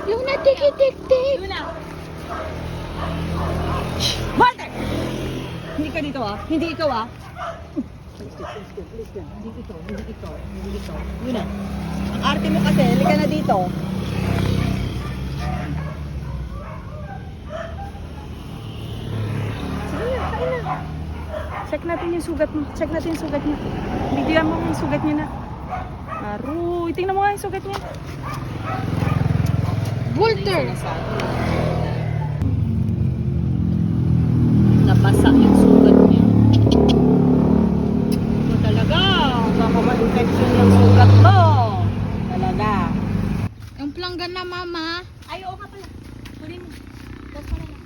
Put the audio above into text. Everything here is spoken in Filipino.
Luna, tik. Luna! Walter! Hindi ka dito ah. Hindi ikaw ah. Hindi ito. Luna. Ang arte mo kasi. Halika na dito. Sige na, kain na. Check natin yung sugat mo. Check natin yung sugat niya. Bigyan mo yung sugat niya na. Aroy, tingnan mo nga yung sugat niya. Walter. Nabasa yung sugat niya. Ito talaga. Baka ma-infection yung sugat mo. Talaga. Yung planggan na, mama. Ay, oo nga pala. Kunin mo. Tapos pala lang.